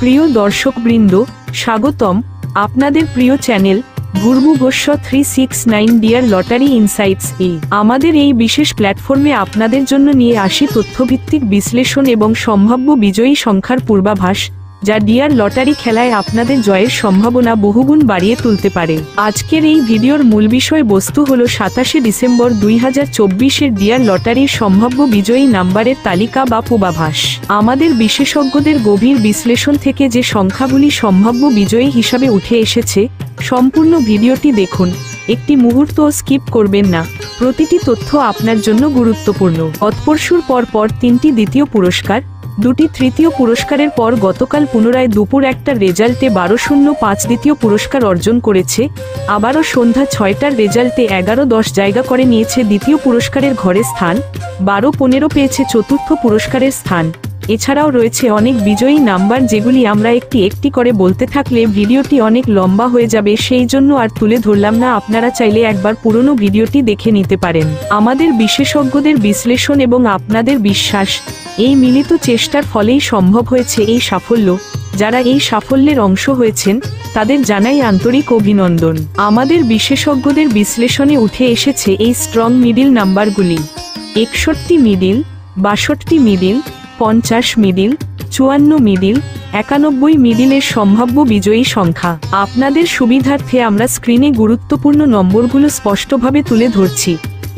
প্রিয় দর্শকবৃন্দ, স্বাগতম আপনাদের প্রিয় চ্যানেল ভুরভু গোস্ব 369 ডিয়ার লটারি ইনসাইটস আমাদের এই বিশেষ প্ল্যাটফর্মে আপনাদের জন্য নিয়ে আসি তথ্যভিত্তিক বিশ্লেষণ এবং সম্ভাব্য বিজয়ী সংখ্যার পূর্বাভাস, যা ডিয়ার লটারি খেলায় আপনাদের জয়ের সম্ভাবনা বহুগুণ বাড়িয়ে তুলতে পারে। আজকের এই ভিডিওর মূল বিষয় বস্তু হল 27 ডিসেম্বর 2024-এর ডিয়ার লটারির সম্ভাব্য বিজয়ী নাম্বারের তালিকা বা পূর্বাভাস। আমাদের বিশেষজ্ঞদের গভীর বিশ্লেষণ থেকে যে সংখ্যাগুলি সম্ভাব্য বিজয়ী হিসাবে উঠে এসেছে, সম্পূর্ণ ভিডিওটি দেখুন, একটি মুহূর্তও স্কিপ করবেন না। প্রতিটি তথ্য আপনার জন্য গুরুত্বপূর্ণ। অতপরশুর পর 3টি দ্বিতীয় পুরস্কার, 2টি তৃতীয় পুরস্কারের পর গতকাল পুনরায় দুপুর 1টার রেজাল্টে 12:05 দ্বিতীয় পুরস্কার অর্জন করেছে। আবারও সন্ধ্যা 6টার রেজাল্টে 11-10 জায়গা করে নিয়েছে দ্বিতীয় পুরস্কারের ঘরে স্থান, 12-15 পেয়েছে চতুর্থ পুরস্কারের স্থান। এছাড়াও রয়েছে অনেক বিজয়ী নাম্বার, যেগুলি আমরা একটি একটি করে বলতে থাকলে ভিডিওটি অনেক লম্বা হয়ে যাবে, সেই জন্য আর তুলে ধরলাম না। আপনারা চাইলে একবার পুরনো ভিডিওটি দেখে নিতে পারেন। আমাদের বিশেষজ্ঞদের বিশ্লেষণ এবং আপনাদের বিশ্বাস, এই মিলিত চেষ্টার ফলেই সম্ভব হয়েছে এই সাফল্য। যারা এই সাফল্যের অংশ হয়েছেন তাদের জানাই আন্তরিক অভিনন্দন। আমাদের বিশেষজ্ঞদের বিশ্লেষণে উঠে এসেছে এই স্ট্রং মিডিল নাম্বারগুলি: 61 মিডিল, 62 মিডিল, 50 মিডিল, 54 মিডিল, 91 মিডিলের সম্ভাব্য বিজয়ী সংখ্যা। আপনাদের সুবিধার্থে আমরা স্ক্রিনে গুরুত্বপূর্ণ নম্বরগুলো স্পষ্টভাবে তুলে ধরছি।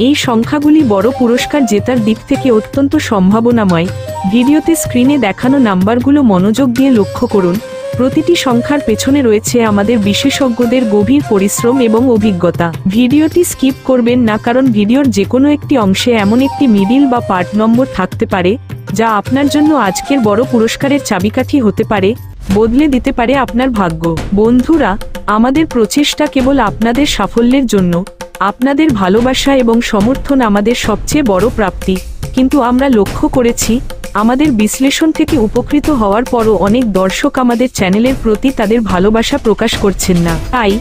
এই সংখ্যাগুলি বড় পুরস্কার জেতার দিক থেকে অত্যন্ত সম্ভাবনাময়। ভিডিওতে স্ক্রিনে দেখানো নাম্বারগুলো মনোযোগ দিয়ে লক্ষ্য করুন। প্রতিটি সংখ্যার পেছনে রয়েছে আমাদের বিশেষজ্ঞদের গভীর পরিশ্রম এবং অভিজ্ঞতা। ভিডিওটি স্কিপ করবেন না, কারণ ভিডিওর যে কোনো একটি অংশে এমন একটি মিডিল বা পার্ট নম্বর থাকতে পারে যা আপনার জন্য আজকের বড় পুরস্কারের চাবিকাঠি হতে পারে, বদলে দিতে পারে আপনার ভাগ্য। বন্ধুরা, আমাদের প্রচেষ্টা কেবল আপনাদের সাফল্যের জন্য। আপনাদের ভালোবাসা এবং সমর্থন আমাদের সবচেয়ে বড় প্রাপ্তি। কিন্তু আমরা লক্ষ্য করেছি, আমাদের বিশ্লেষণ থেকে উপকৃত হওয়ার পরও অনেক দর্শক আমাদের চ্যানেলের প্রতি তাদের ভালোবাসা প্রকাশ করছেন না। তাই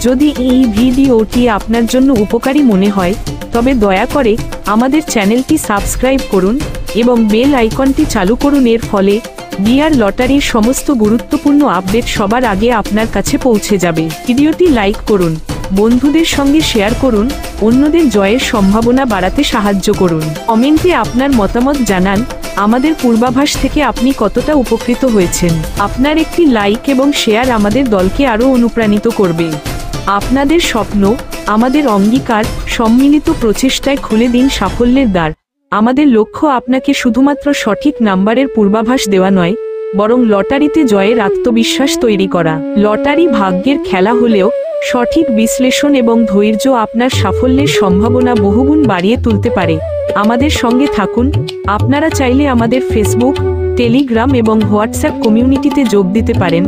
যদি এই ভিডিওটি আপনার জন্য উপকারী মনে হয়, তবে দয়া করে আমাদের চ্যানেলটি সাবস্ক্রাইব করুন এবং বেল আইকনটি চালু করুন। এর ফলে ডিয়ার লটারির সমস্ত গুরুত্বপূর্ণ আপডেট সবার আগে আপনার কাছে পৌঁছে যাবে। ভিডিওটি লাইক করুন, বন্ধুদের সঙ্গে শেয়ার করুন, অন্যদের জয়ের সম্ভাবনা বাড়াতে সাহায্য করুন। কমেন্টে আপনার মতামত জানান, আমাদের পূর্বাভাস থেকে আপনি কতটা উপকৃত হয়েছেন। আপনার একটি লাইক এবং শেয়ার আমাদের দলকে আরও অনুপ্রাণিত করবে। আপনাদের স্বপ্ন, আমাদের অঙ্গীকার, সম্মিলিত প্রচেষ্টায় খুলে দিন সাফল্যের দ্বার। আমাদের লক্ষ্য আপনাকে শুধুমাত্র সঠিক নাম্বারের পূর্বাভাস দেওয়া নয়, বরং লটারিতে জয়ের আত্মবিশ্বাস তৈরি করা। লটারি ভাগ্যের খেলা হলেও সঠিক বিশ্লেষণ এবং ধৈর্য আপনার সাফল্যের সম্ভাবনা বহুগুণ বাড়িয়ে তুলতে পারে। আমাদের সঙ্গে থাকুন। আপনারা চাইলে আমাদের ফেসবুক, টেলিগ্রাম এবং হোয়াটসঅ্যাপ কমিউনিটিতে যোগ দিতে পারেন।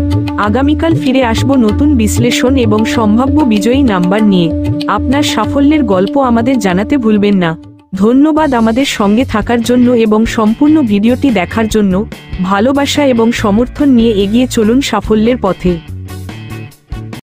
আগামীকাল ফিরে আসব নতুন বিশ্লেষণ এবং সম্ভাব্য বিজয়ী নাম্বার নিয়ে। আপনার সাফল্যের গল্প আমাদের জানাতে ভুলবেন না। ধন্যবাদ আমাদের সঙ্গে থাকার জন্য এবং সম্পূর্ণ ভিডিওটি দেখার জন্য। ভালোবাসা এবং সমর্থন নিয়ে এগিয়ে চলুন সাফল্যের পথে।